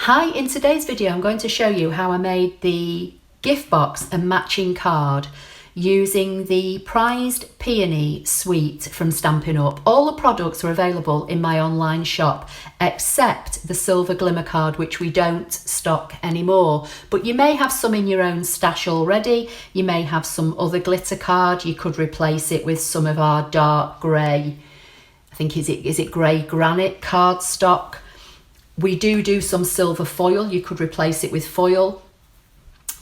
Hi, in today's video I'm going to show you how I made the gift box and matching card using the prized peony suite from Stampin' Up. All the products are available in my online shop except the silver glimmer card, which we don't stock anymore, but you may have some in your own stash already. You may have some other glitter card. You could replace it with some of our dark grey, I think is it grey granite cardstock. We do some silver foil. You could replace it with foil.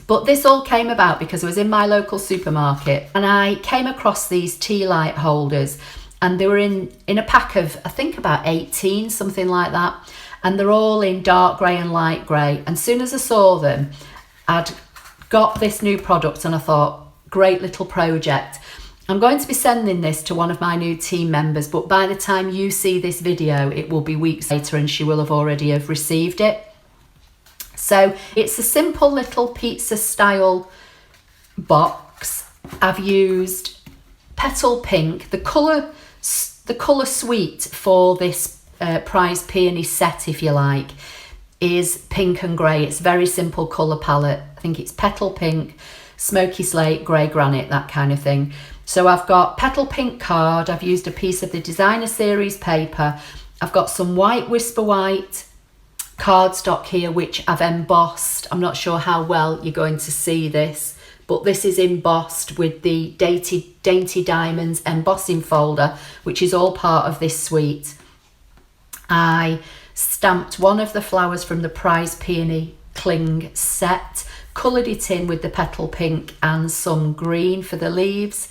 But this all came about because I was in my local supermarket and I came across these tea light holders, and they were in a pack of, I think about 18, something like that. And they're all in dark grey and light grey. And as soon as I saw them, I'd got this new product and I thought, great little project. I'm going to be sending this to one of my new team members, but by the time you see this video, it will be weeks later and she will have already have received it. So it's a simple little pizza style box. I've used petal pink. The colour suite for this prize peony set, if you like, is pink and grey. It's a very simple colour palette. I think it's petal pink, smoky slate, grey granite, that kind of thing. So I've got petal pink card. I've used a piece of the designer series paper. I've got some white Whisper White cardstock here, which I've embossed. I'm not sure how well you're going to see this, but this is embossed with the Dainty Diamonds embossing folder, which is all part of this suite. I stamped one of the flowers from the prize peony cling set, coloured it in with the petal pink and some green for the leaves,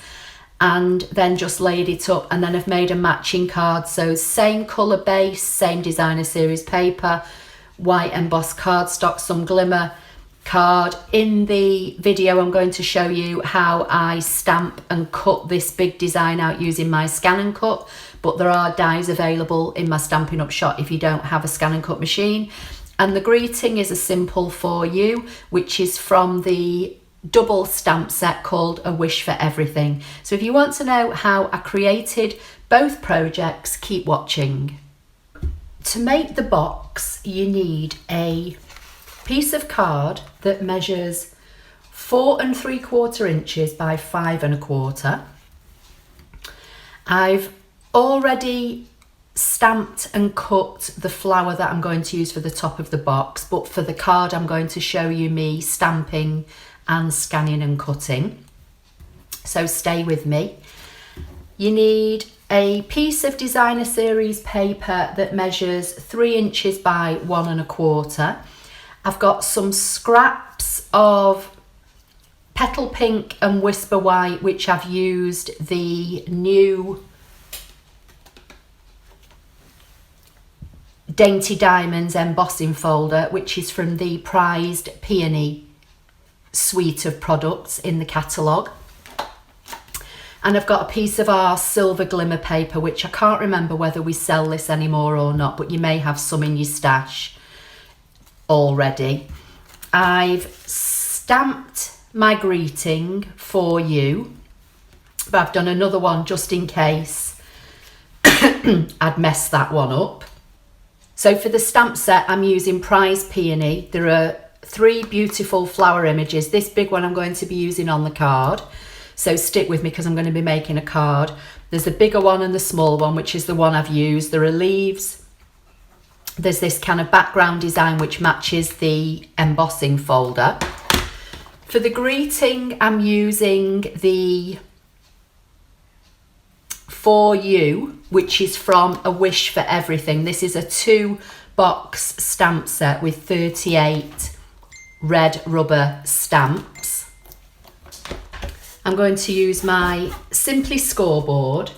and then just laid it up, and then I've made a matching card. So same colour base, same designer series paper, white embossed cardstock, some glimmer card. In the video I'm going to show you how I stamp and cut this big design out using my ScanNCut, but there are dies available in my Stampin' Up shop if you don't have a ScanNCut machine. And the greeting is a simple for you, which is from the double stamp set called A Wish for Everything. So if you want to know how I created both projects, keep watching. To make the box, you need a piece of card that measures 4 3/4 inches by 5 1/4. I've already stamped and cut the flower that I'm going to use for the top of the box, but for the card I'm going to show you me stamping and scanning and cutting, so stay with me. You need a piece of designer series paper that measures 3 inches by 1 1/4. I've got some scraps of petal pink and Whisper White, which I've used the new Dainty Diamonds embossing folder, which is from the prized peony suite of products in the catalogue. And I've got a piece of our silver glimmer paper, which I can't remember whether we sell this anymore or not, but you may have some in your stash already. I've stamped my greeting for you, but I've done another one just in case I'd mess that one up. So for the stamp set, I'm using prize peony. There are 3 beautiful flower images. This big one I'm going to be using on the card, so stick with me because I'm going to be making a card. There's the bigger one and the small one, which is the one I've used. There are leaves. There's this kind of background design which matches the embossing folder. For the greeting, I'm using the For You, which is from A Wish for Everything. This is a 2-box stamp set with 38 red rubber stamps. I'm going to use my Simply scoreboard,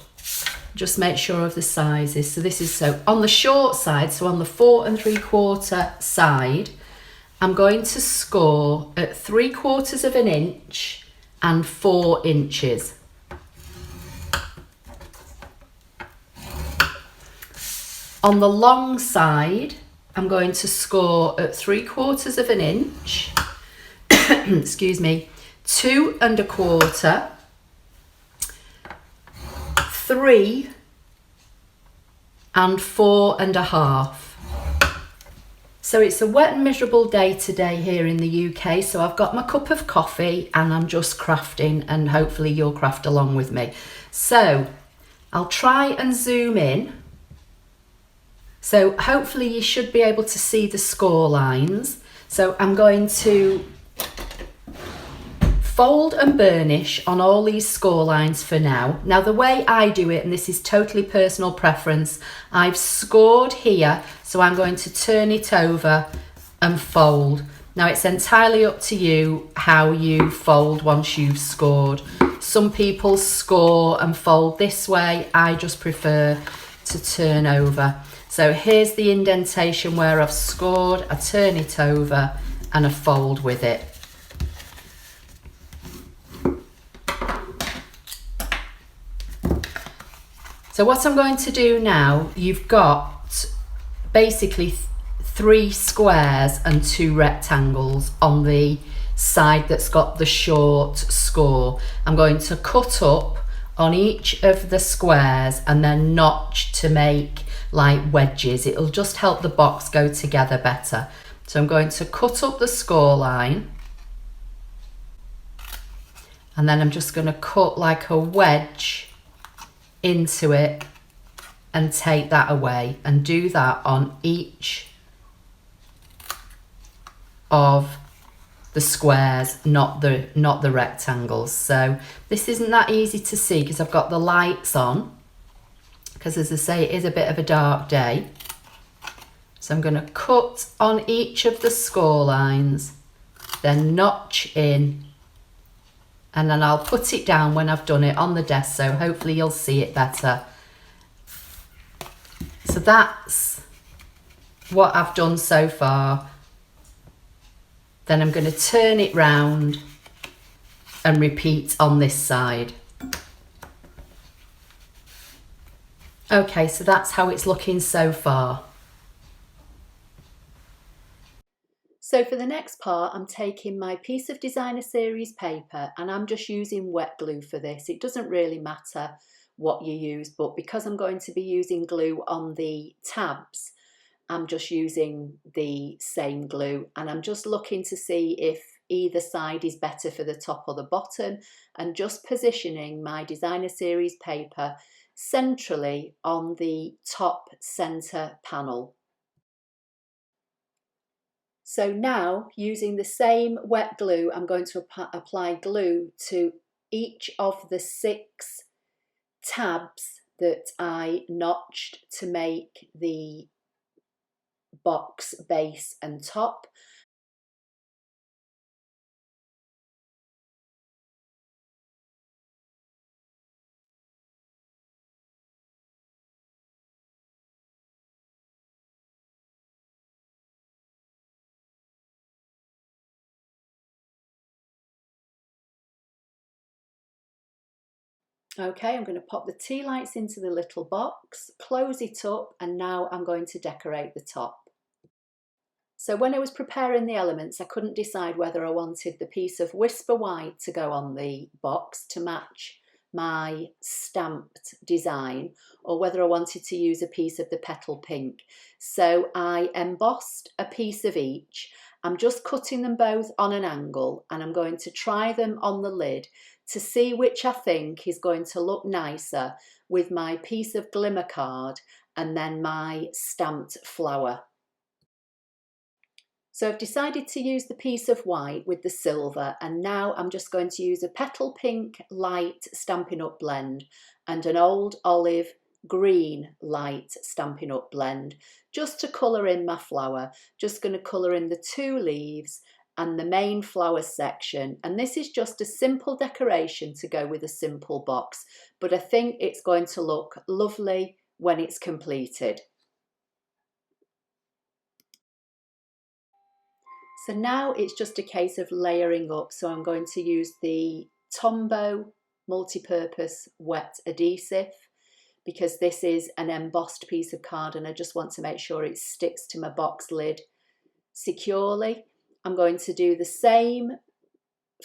just make sure of the sizes. So this is so on the short side, so on the 4 3/4 side, I'm going to score at 3/4 of an inch and 4 inches. On the long side, I'm going to score at 3/4 of an inch, excuse me, 2 1/4, 3 and 4 1/2. So it's a wet and miserable day today here in the UK, so I've got my cup of coffee and I'm just crafting, and hopefully you'll craft along with me. So I'll try and zoom in. So hopefully you should be able to see the score lines. So I'm going to fold and burnish on all these score lines for now. Now the way I do it, and this is totally personal preference, I've scored here, so I'm going to turn it over and fold. Now it's entirely up to you how you fold once you've scored. Some people score and fold this way, I just prefer to turn over. So here's the indentation where I've scored, I turn it over and I fold with it. So what I'm going to do now, you've got basically 3 squares and 2 rectangles on the side that's got the short score. I'm going to cut up on each of the squares and then notch to make like wedges. It'll just help the box go together better. So I'm going to cut up the score line and then I'm just going to cut like a wedge into it and take that away, and do that on each of the squares, not the rectangles. So this isn't that easy to see because I've got the lights on, because as I say, it is a bit of a dark day. So I'm going to cut on each of the score lines, then notch in, and then I'll put it down when I've done it on the desk, so hopefully you'll see it better. So that's what I've done so far. Then I'm going to turn it round and repeat on this side. Okay, so that's how it's looking so far. So for the next part, I'm taking my piece of designer series paper and I'm just using wet glue for this. It doesn't really matter what you use, but because I'm going to be using glue on the tabs, I'm just using the same glue, and I'm just looking to see if either side is better for the top or the bottom, and just positioning my designer series paper centrally on the top center panel. So now, using the same wet glue, I'm going to apply glue to each of the 6 tabs that I notched to make the box base and top. Okay, I'm going to pop the tea lights into the little box, close it up, and now I'm going to decorate the top. So when I was preparing the elements, I couldn't decide whether I wanted the piece of Whisper White to go on the box to match my stamped design, or whether I wanted to use a piece of the Petal Pink. So I embossed a piece of each. I'm just cutting them both on an angle, and I'm going to try them on the lid to see which I think is going to look nicer with my piece of glimmer card and then my stamped flower. So I've decided to use the piece of white with the silver, and now I'm just going to use a Petal Pink light Stampin' Up blend and an old olive green light Stampin' Up blend just to colour in my flower. Just going to colour in the 2 leaves and the main flower section, and this is just a simple decoration to go with a simple box, but I think it's going to look lovely when it's completed. So now it's just a case of layering up. So I'm going to use the Tombow multi-purpose wet adhesive because this is an embossed piece of card and I just want to make sure it sticks to my box lid securely. I'm going to do the same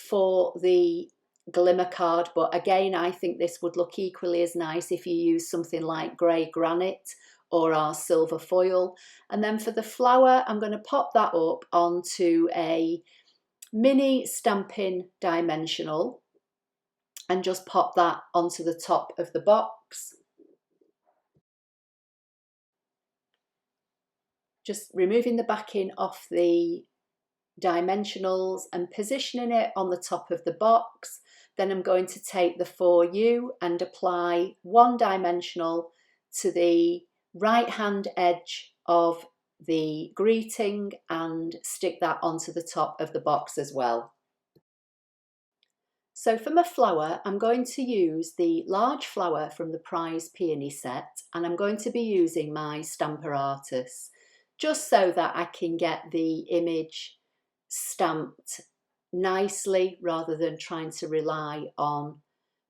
for the glimmer card, but again, I think this would look equally as nice if you use something like grey granite or our silver foil. And then for the flower, I'm going to pop that up onto a mini Stampin dimensional and just pop that onto the top of the box. Just removing the backing off the dimensionals and positioning it on the top of the box. Then I'm going to take the 4U and apply one dimensional to the right hand edge of the greeting and stick that onto the top of the box as well. So for my flower, I'm going to use the large flower from the Prize Peony set, and I'm going to be using my Stamper Artist just so that I can get the image stamped nicely rather than trying to rely on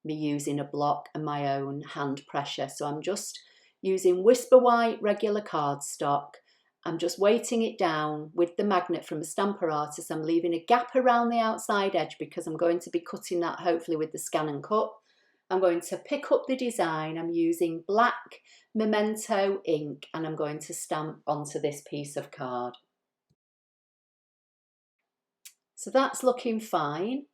me using a block and my own hand pressure. So I'm just using Whisper White regular cardstock. I'm just weighting it down with the magnet from a Stamper Artist. I'm leaving a gap around the outside edge because I'm going to be cutting that hopefully with the ScanNCut. I'm going to pick up the design. I'm using black Memento ink and I'm going to stamp onto this piece of card. So that's looking fine.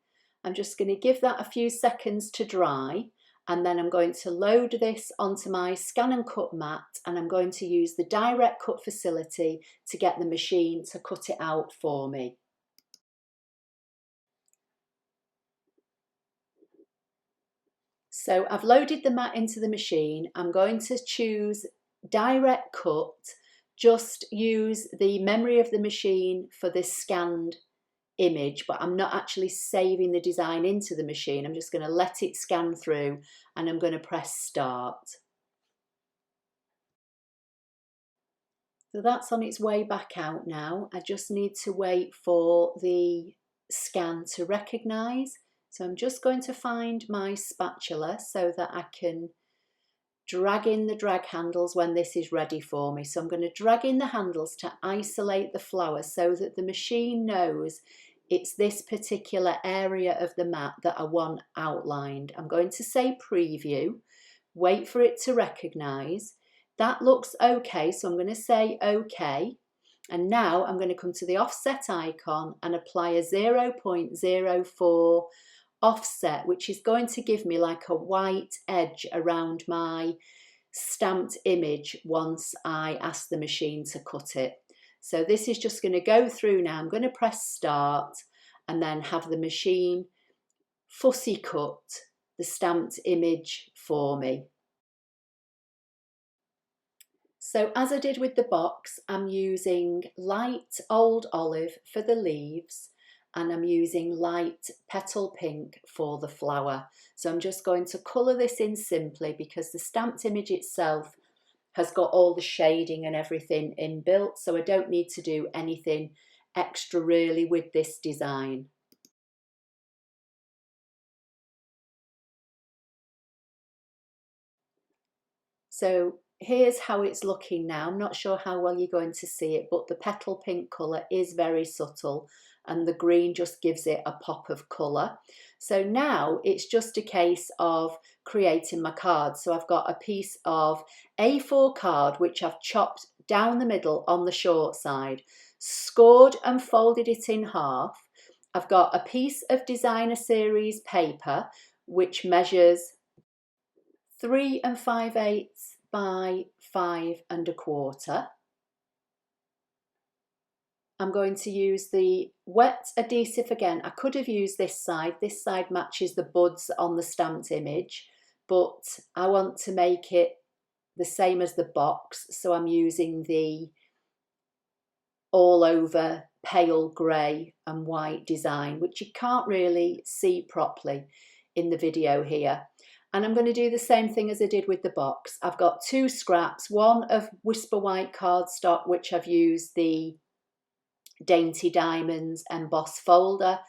I'm just going to give that a few seconds to dry, and then I'm going to load this onto my ScanNCut mat, and I'm going to use the direct cut facility to get the machine to cut it out for me. So I've loaded the mat into the machine. I'm going to choose direct cut, just use the memory of the machine for this scanned image, but I'm not actually saving the design into the machine. I'm just going to let it scan through and I'm going to press start. So that's on its way back out now. I just need to wait for the scan to recognise. So I'm just going to find my spatula so that I can drag in the drag handles when this is ready for me. So I'm going to drag in the handles to isolate the flower so that the machine knows it's this particular area of the mat that I want outlined. I'm going to say preview, wait for it to recognise. That looks okay, so I'm going to say okay. And now I'm going to come to the offset icon and apply a 0.04 offset, which is going to give me like a white edge around my stamped image once I ask the machine to cut it. So this is just going to go through now. I'm going to press start and then have the machine fussy cut the stamped image for me. So as I did with the box, I'm using light old olive for the leaves and I'm using light petal pink for the flower. So I'm just going to colour this in simply because the stamped image itself has got all the shading and everything inbuilt, so I don't need to do anything extra really with this design. So here's how it's looking now. I'm not sure how well you're going to see it, but the petal pink colour is very subtle and the green just gives it a pop of colour. So now it's just a case of creating my card. So I've got a piece of A4 card which I've chopped down the middle on the short side, scored and folded it in half. I've got a piece of designer series paper which measures 3 5/8 by 5 1/4. I'm going to use the wet adhesive again. I could have used this side. This side matches the buds on the stamped image, but I want to make it the same as the box, so I'm using the all over pale grey and white design, which you can't really see properly in the video here. And I'm going to do the same thing as I did with the box. I've got 2 scraps, one of Whisper White cardstock, which I've used the Dainty Diamonds emboss folder,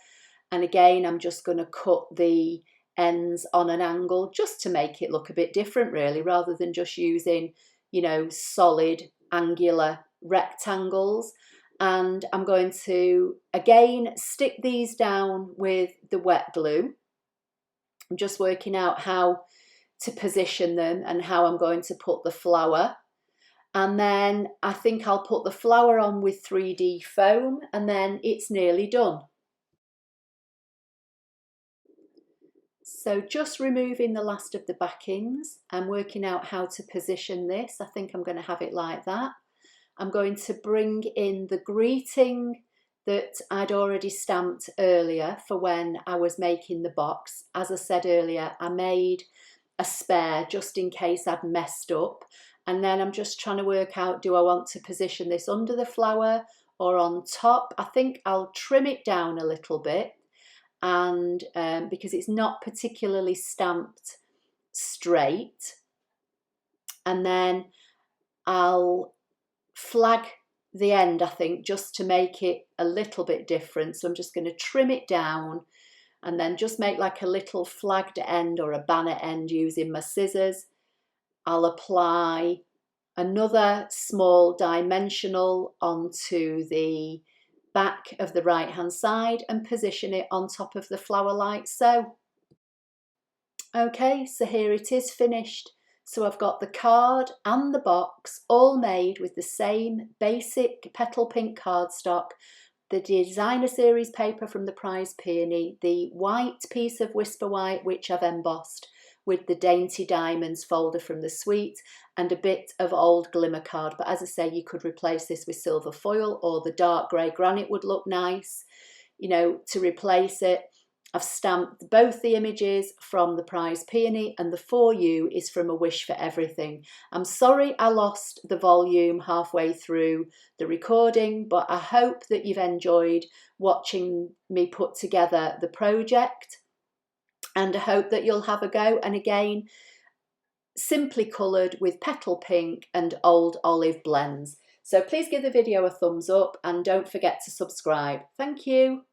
and again I'm just going to cut the ends on an angle just to make it look a bit different really, rather than just using, you know, solid angular rectangles. And I'm going to again stick these down with the wet glue I'm just working out how to position them and how I'm going to put the flower. And then I think I'll put the flower on with 3D foam, and then it's nearly done. So just removing the last of the backings and working out how to position this. I think I'm going to have it like that. I'm going to bring in the greeting that I'd already stamped earlier for when I was making the box. As I said earlier, I made a spare just in case I'd messed up. And then I'm just trying to work out, do I want to position this under the flower or on top? I think I'll trim it down a little bit, and because it's not particularly stamped straight. And then I'll flag the end, I think, just to make it a little bit different. So I'm just going to trim it down and then just make like a little flagged end or a banner end using my scissors. I'll apply another small dimensional onto the back of the right hand side and position it on top of the flower like so. Okay, so here it is finished. So I've got the card and the box all made with the same basic petal pink cardstock, the designer series paper from the Prize Peony, the white piece of Whisper White which I've embossed with the Dainty Diamonds folder from the suite, and a bit of old glimmer card. But as I say, you could replace this with silver foil, or the dark grey granite would look nice, you know, to replace it. I've stamped both the images from the Prize Peony, and the For You is from A Wish for Everything. I'm sorry I lost the volume halfway through the recording, but I hope that you've enjoyed watching me put together the project, and I hope that you'll have a go. And again, simply coloured with petal pink and old olive blends. So please give the video a thumbs up and don't forget to subscribe. Thank you.